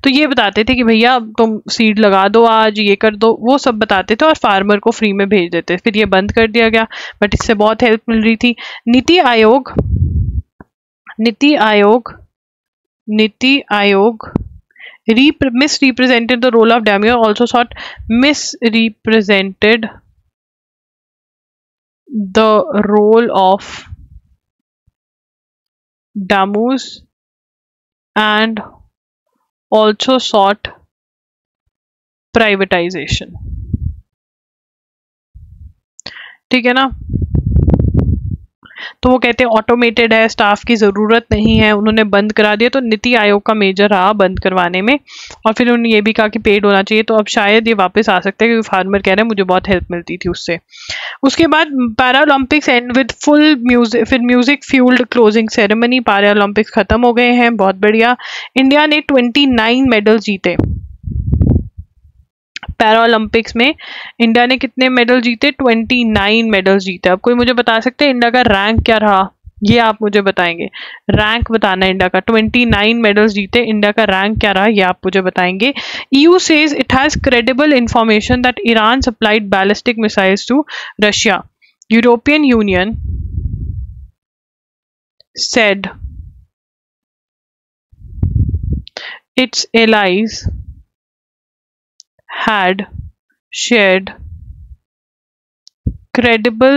तो ये बताते थे कि भैया तुम सीड लगा दो, आज ये कर दो, वो सब बताते थे और फार्मर को फ्री में भेज देते। फिर ये बंद कर दिया गया, बट इससे बहुत हेल्प मिल रही थी। NITI Aayog misrepresented the role of DAMU, also sought misrepresented the role of DAMUs and also sought privatization. ठीक है ना, तो वो कहते हैं ऑटोमेटेड है, स्टाफ की ज़रूरत नहीं है, उन्होंने बंद करा दिया। तो नीति आयोग का मेजर रहा बंद करवाने में, और फिर उन्होंने ये भी कहा कि पेड होना चाहिए। तो अब शायद ये वापस आ सकते हैं क्योंकि फार्मर कह रहे हैं मुझे बहुत हेल्प मिलती थी उससे। उसके बाद Paralympics end with full music, फिर music fuelled closing ceremony. Paralympics खत्म हो गए हैं, बहुत बढ़िया। इंडिया ने 29 मेडल जीते। पैरालंपिक्स में इंडिया ने कितने मेडल जीते, 29 मेडल जीते। अब कोई मुझे बता सकते हैं इंडिया का रैंक क्या रहा, ये आप मुझे बताएंगे, रैंक बताना है इंडिया का। 29 मेडल्स जीते, इंडिया का रैंक क्या रहा ये आप मुझे बताएंगे। EU says it has credible information that Iran supplied ballistic missiles to Russia. European Union said its allies had shared credible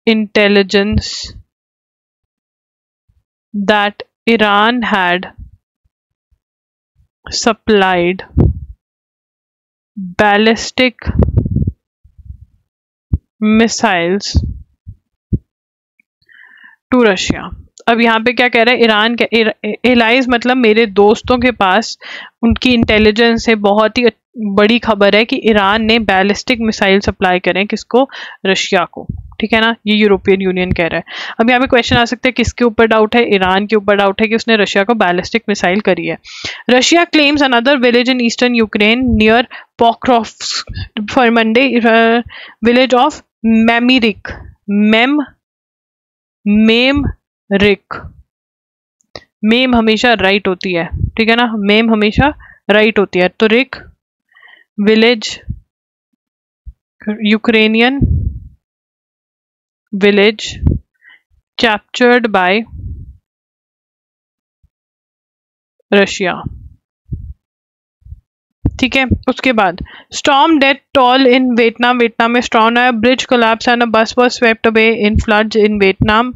intelligence that Iran had supplied ballistic missiles to Russia. अब यहाँ पे क्या कह रहा है, ईरान के allies मतलब मेरे दोस्तों के पास उनकी इंटेलिजेंस है, बहुत ही बड़ी खबर है कि ईरान ने बैलिस्टिक मिसाइल सप्लाई करें किसको, रशिया को। ठीक है ना, ये यूरोपियन यूनियन कह रहा है। अब यहाँ पे क्वेश्चन आ सकता है किसके ऊपर डाउट है, ईरान के ऊपर डाउट है कि उसने रशिया को बैलिस्टिक मिसाइल करी है। Russia claims another village in eastern Ukraine near Pokrovsk for Monday village of Memryk, Memryk, मेम हमेशा राइट होती है, ठीक है ना, मेम हमेशा राइट होती है। तो रिक village, Ukrainian village captured by Russia. ठीक है, उसके बाद storm death toll in Vietnam, Vietnam में स्टॉर्म आया, bridge collapse and a bus was swept away in floods in Vietnam.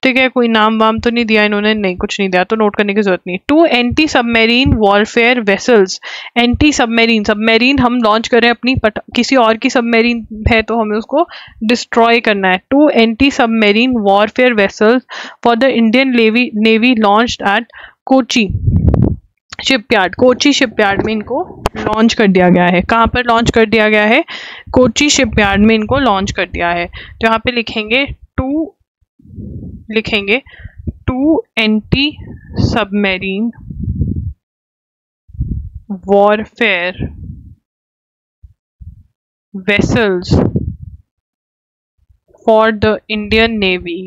ठीक है, कोई नाम वाम तो नहीं दिया इन्होंने, नहीं कुछ नहीं दिया, तो नोट करने की जरूरत नहीं। 2 anti submarine warfare vessels, anti submarine, submarine हम लॉन्च करें अपनी, किसी और की सबमेरीन है तो हमें उसको डिस्ट्रॉय करना है। 2 anti submarine warfare vessels for the Indian navy launched at Kochi shipyard, Kochi shipyard में इनको लॉन्च कर दिया गया है। कहाँ पर लॉन्च कर दिया गया है? कोची शिपयार्ड में इनको लॉन्च कर दिया है। तो यहाँ पे लिखेंगे two anti submarine warfare vessels for the Indian Navy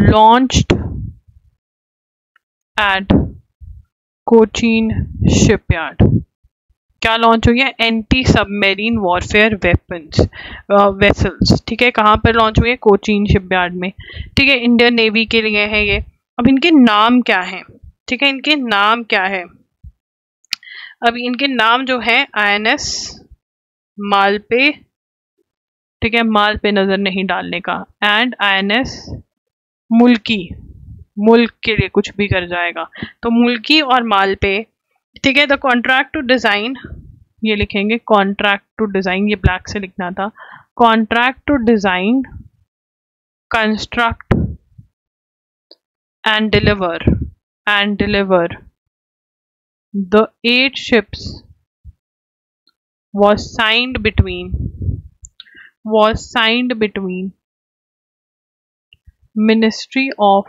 launched at Cochin shipyard. क्या लॉन्च हो गया? Anti submarine warfare vessels. ठीक है, कहाँ पर लॉन्च हुए? कोचीन शिपयार्ड में। ठीक है, इंडियन नेवी के लिए है ये। अब इनके नाम क्या है? ठीक है, इनके नाम क्या है? अभी इनके नाम जो है INS मालपे, ठीक है, माल पे नजर नहीं डालने का, एंड INS मुल्की, मुल्क के लिए कुछ भी कर जाएगा, तो मुल्की और माल पे। ठीक है, द कॉन्ट्रैक्ट टू डिजाइन, ये लिखेंगे कॉन्ट्रैक्ट टू डिजाइन, ये ब्लैक से लिखना था, contract to design, construct and deliver the 8 ships was signed between Ministry of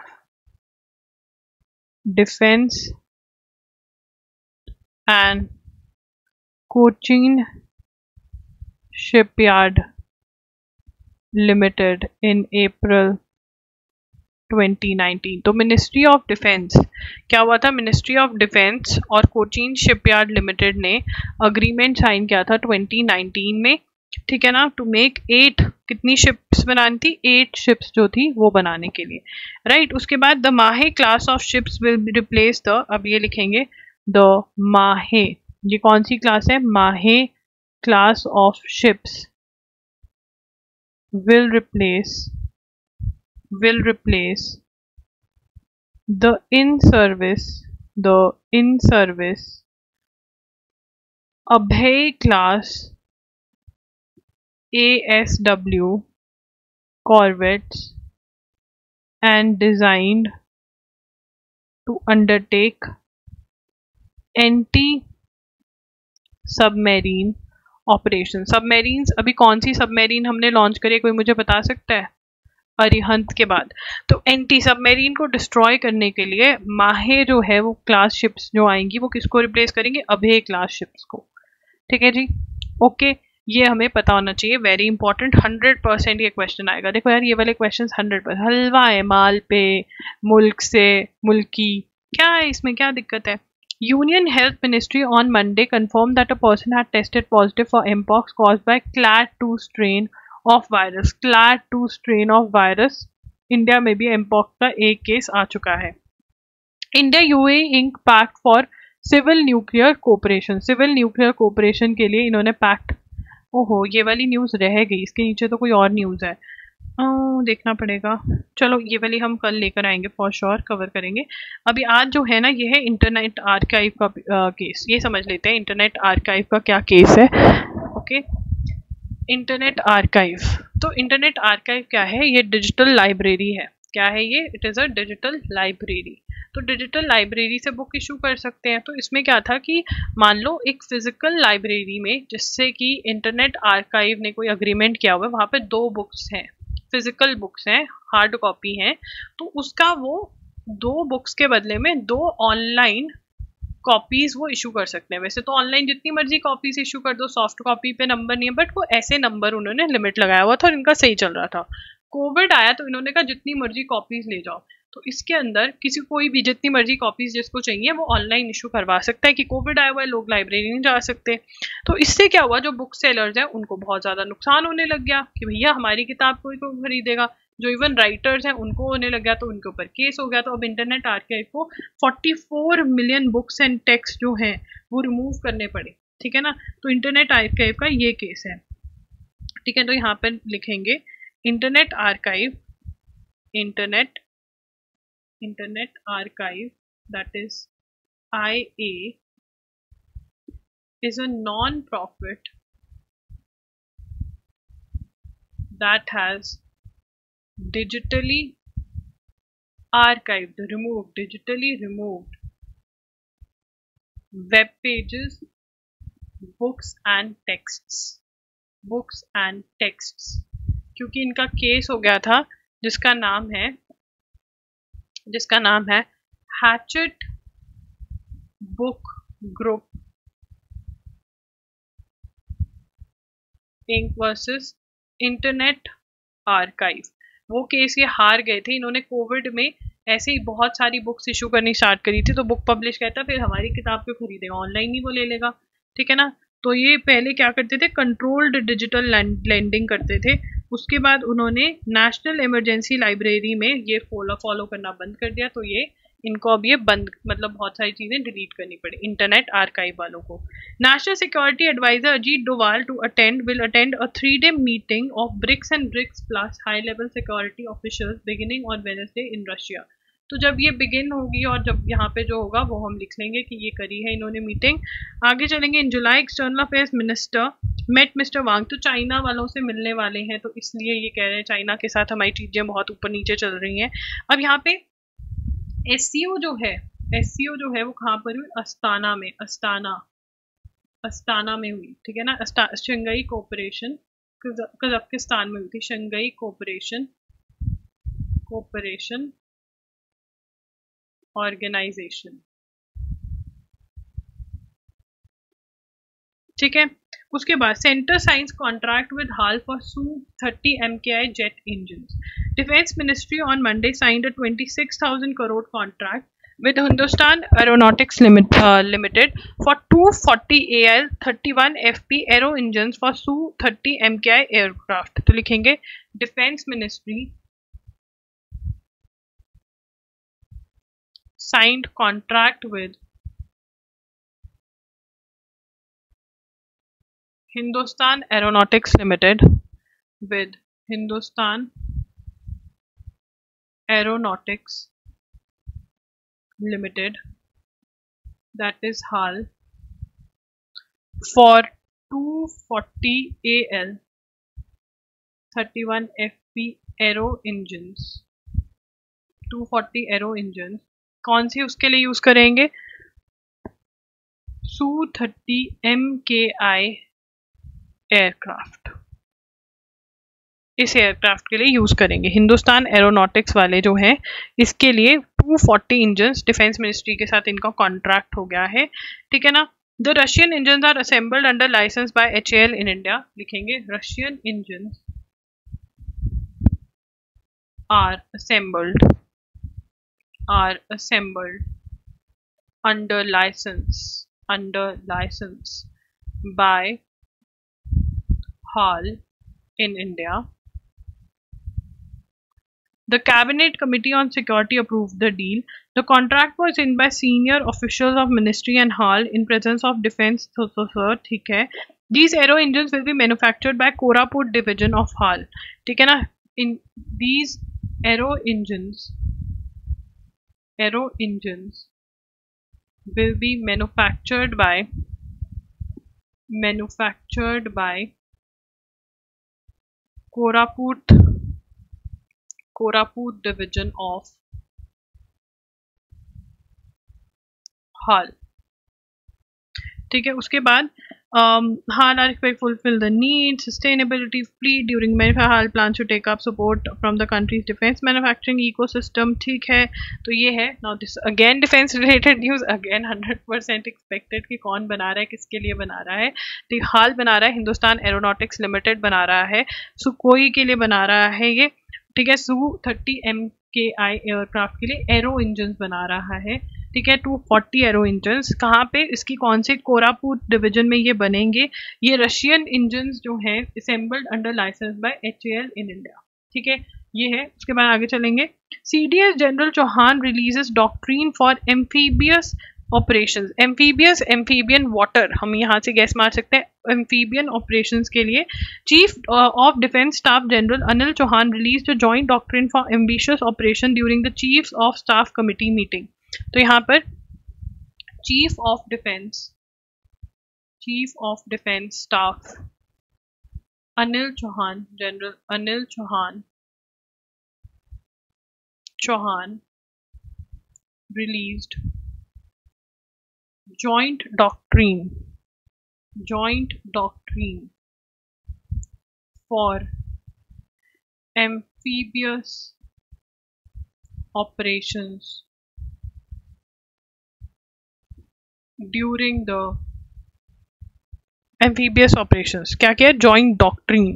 Defense and Cochin Shipyard Limited in April 2019। तो मिनिस्ट्री ऑफ डिफेंस, क्या हुआ था? मिनिस्ट्री ऑफ डिफेंस और कोचीन शिपयार्ड लिमिटेड ने अग्रीमेंट साइन किया था 2019 में। ठीक है ना, टू मेक 8, कितनी शिप्स बनानी थी? 8 शिप्स जो थी वो बनाने के लिए, राइट। उसके बाद द माहे class of ships will replace the, अब ये लिखेंगे द माहे, ये कौन सी क्लास है? माहे class of ships will replace the in-service Abhay class ASW corvettes and designed to undertake anti-submarine operation. Submarines, अभी कौन सी सबमेरीन हमने लॉन्च करी, कोई मुझे बता सकता है? अरिहंत के बाद। तो एंटी सबमेरीन को डिस्ट्रॉय करने के लिए माहे जो है वो क्लास शिप्स जो आएंगी वो किसको रिप्लेस करेंगे? अभय क्लास शिप्स को। ठीक है जी, ओके, ये हमें पता होना चाहिए, वेरी इंपॉर्टेंट, 100% ये क्वेश्चन आएगा। देखो यार, ये वाले क्वेश्चन 100%, हलवा है, माल पे, मुल्क से, मुल्की, क्या है इसमें, क्या दिक्कत है? Union Health Ministry on Monday confirmed that a person had tested positive for mpox caused by clade 2 strain of virus। clade 2 strain of virus, India में भी mpox का एक केस आ चुका है। India UAE ink pact for civil nuclear cooperation. Civil nuclear cooperation के लिए इन्होंने पैक्ट, ओहो ये वाली न्यूज़ रह गई, इसके नीचे तो कोई और न्यूज़ है, देखना पड़ेगा। चलो ये वाली हम कल लेकर आएंगे, फॉर श्योर कवर करेंगे। अभी आज जो है ना, ये है इंटरनेट आर्काइव का केस, ये समझ लेते हैं इंटरनेट आर्काइव का क्या केस है। ओके, इंटरनेट आर्काइव, तो इंटरनेट आर्काइव क्या है? ये डिजिटल लाइब्रेरी है। क्या है ये? It is a digital library. तो डिजिटल लाइब्रेरी से बुक इशू कर सकते हैं। तो इसमें क्या था कि मान लो एक फिजिकल लाइब्रेरी में, जिससे कि इंटरनेट आर्काइव ने कोई अग्रीमेंट किया हुआ है, वहाँ पे 2 बुक्स हैं, फिजिकल बुक्स हैं, हार्ड कॉपी हैं, तो उसका वो 2 बुक्स के बदले में 2 ऑनलाइन कॉपीज वो इशू कर सकते हैं। वैसे तो ऑनलाइन जितनी मर्जी कॉपीज इशू कर दो, सॉफ्ट कॉपी पे नंबर नहीं है, बट वो ऐसे नंबर उन्होंने लिमिट लगाया हुआ था और इनका सही चल रहा था। कोविड आया तो इन्होंने कहा जितनी मर्जी कॉपीज ले जाओ, तो इसके अंदर किसी कोई भी जितनी मर्जी कॉपीज जिसको चाहिए वो ऑनलाइन इशू करवा सकता है, कि कोविड आया हुआ है, लोग लाइब्रेरी नहीं जा सकते। तो इससे क्या हुआ, जो बुक सेलर्स हैं उनको बहुत ज़्यादा नुकसान होने लग गया कि भैया हमारी किताब कोई को खरीदेगा, जो इवन राइटर्स हैं उनको होने लग गया, तो उनके ऊपर केस हो गया। तो अब इंटरनेट आर्काइव को 44 मिलियन बुक्स एंड टेक्स्ट जो हैं वो रिमूव करने पड़े। ठीक है ना, तो इंटरनेट आर्काइव का ये केस है। ठीक है, तो यहाँ पर लिखेंगे internet archive, internet archive, that is IA, is a non-profit that has digitally archived, removed, digitally removed web pages, books and texts, books and texts, क्योंकि इनका केस हो गया था जिसका नाम है Hachette book group Inc versus internet archive. वो case ये हार गए थे। इन्होंने कोविड में ऐसे ही बहुत सारी बुक्स इशू करनी स्टार्ट करी थी, तो बुक पब्लिश कहता फिर हमारी किताब क्यों खरीदेगा, ऑनलाइन ही वो ले लेगा, ठीक है ना। तो ये पहले क्या करते थे, कंट्रोल्ड डिजिटल लेंडिंग करते थे। उसके बाद उन्होंने नेशनल इमरजेंसी लाइब्रेरी में ये फॉलो करना बंद कर दिया, तो ये इनको अब ये बंद, मतलब बहुत सारी चीजें डिलीट करनी पड़ी इंटरनेट आर्काइव वालों को। National security adviser Ajit Doval will attend a 3-day meeting of BRICS and BRICS plus high level security officials beginning on Wednesday in Russia. तो जब ये बिगिन होगी और जब यहाँ पे जो होगा वो हम लिख लेंगे कि ये करी है इन्होंने मीटिंग। आगे चलेंगे। In July external affairs minister met mister Wang, तो चाइना वालों से मिलने वाले हैं, तो इसलिए ये कह रहे हैं चाइना के साथ हमारी चीजें बहुत ऊपर नीचे चल रही हैं। अब यहाँ पे एससीओ जो है वो कहाँ पर हुई, अस्ताना में हुई, ठीक है ना। शंघाई कोऑपरेशन कजाकिस्तान में हुई थी, शंघाई कोऑपरेशन ऑर्गेनाइजेशन, ठीक है। उसके बाद centre science contract with hall for Su-30 MKI jet engine. Defence ministry on Monday signed a 26,000 crore contract with Hindustan Aeronautics Limited for 240 AL 31 FP aero engines for Su-30 MKI aircraft। तो लिखेंगे defence ministry signed contract with Hindustan Aeronautics Limited that is HAL for 240 AL 31 FP aero engines। 240 arrow engine कौन सी उसके लिए use करेंगे, Su-30 MKI aircraft, इस aircraft के लिए use करेंगे। हिंदुस्तान एरोनॉटिक्स वाले जो हैं इसके लिए 240 इंजन्स डिफेंस मिनिस्ट्री के साथ इनका कॉन्ट्रैक्ट हो गया है, ठीक है ना। The Russian engines are assembled under licence by HAL in India, लिखेंगे Russian engines are assembled under license by HAL in India. The Cabinet Committee on Security approved the deal. The contract was signed by senior officials of Ministry and HAL in presence of Defence. ठीक है। These aero engines will be manufactured by Koraput division of HAL, ठीक है ना। In these aero engines will be manufactured by Koraput division of HAL, ठीक है। उसके बाद HAL are expected to fulfill the needs, sustainability fleet during manufacture. HAL plans to take up support from the country's defense manufacturing ecosystem, ठीक है। तो ये है। Now this again defense related news, again 100% expected कि कौन बना रहा है, किसके लिए बना रहा है। तो HAL बना रहा है, हिंदुस्तान एरोनॉटिक्स लिमिटेड बना रहा है, सुकोई के लिए बना रहा है ये, ठीक है। Su-30 MKI एयरक्राफ्ट के लिए एरो इंजन बना रहा है, ठीक है। 240 एरो इंजन्स कहाँ पे, इसकी कौन से कोरापुट डिवीजन में ये बनेंगे। ये रशियन इंजन्स जो हैं assembled under licence by HAL in India, ठीक है। ये है। उसके बाद आगे चलेंगे। CDS general Chauhan releases doctrine for amphibious operations. Amphibian water, हम यहाँ से गैस मार सकते हैं। एम्फीबियन ऑपरेशंस के लिए chief of defence staff general Anil Chauhan release the joint doctrine for ambitious operation during the chiefs of staff committee meeting. तो यहाँ पर chief of defence staff Anil Chauhan, general Anil Chauhan released joint doctrine for amphibious operations during the amphibious operations. क्या क्या है? joint doctrine,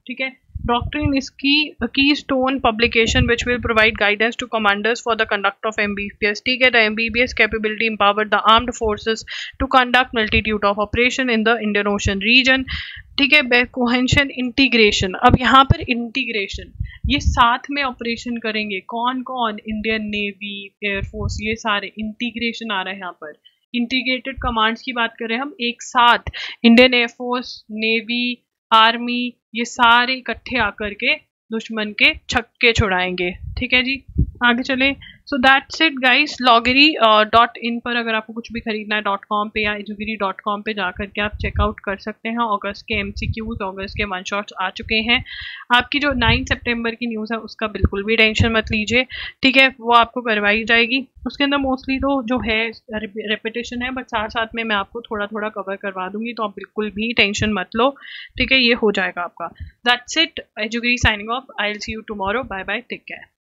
ठीक है. Doctrine is keystone publication which will provide guidance to commanders for the conduct of amphibious. ठीक है. The amphibious capability empowered the armed forces to conduct multitude of operation in the Indian Ocean region. ठीक है. Cohesion integration. अब यहाँ पर integration, ये साथ में ऑपरेशन करेंगे. कौन कौन? इंडियन नेवी, एयरफोर्स, ये सारे इंटीग्रेशन आ रहा है यहाँ पर. इंटीग्रेटेड कमांड्स की बात करें हम, एक साथ इंडियन एयरफोर्स, नेवी, आर्मी, ये सारे इकट्ठे आकर के दुश्मन के छक्के छुड़ाएंगे. ठीक है जी, आगे चले. So that's it guys. loggery.in पर अगर आपको कुछ भी खरीदना है .com पे या edugery.com पे जाकर के आप चेकआउट कर सकते हैं. अगस्त के MCQs, अगस्त के वन शॉट्स आ चुके हैं. आपकी जो 9 सितंबर की न्यूज़ है उसका बिल्कुल भी टेंशन मत लीजिए. ठीक है, वो आपको करवाई जाएगी. उसके अंदर मोस्टली तो जो है रेपिटेशन है, बट साथ साथ में मैं आपको थोड़ा थोड़ा कवर करवा दूंगी, तो आप बिल्कुल भी टेंशन मत लो. ठीक है, ये हो जाएगा आपका. That's it. एजुगरी signing off. I will see you tomorrow. Bye bye, take care.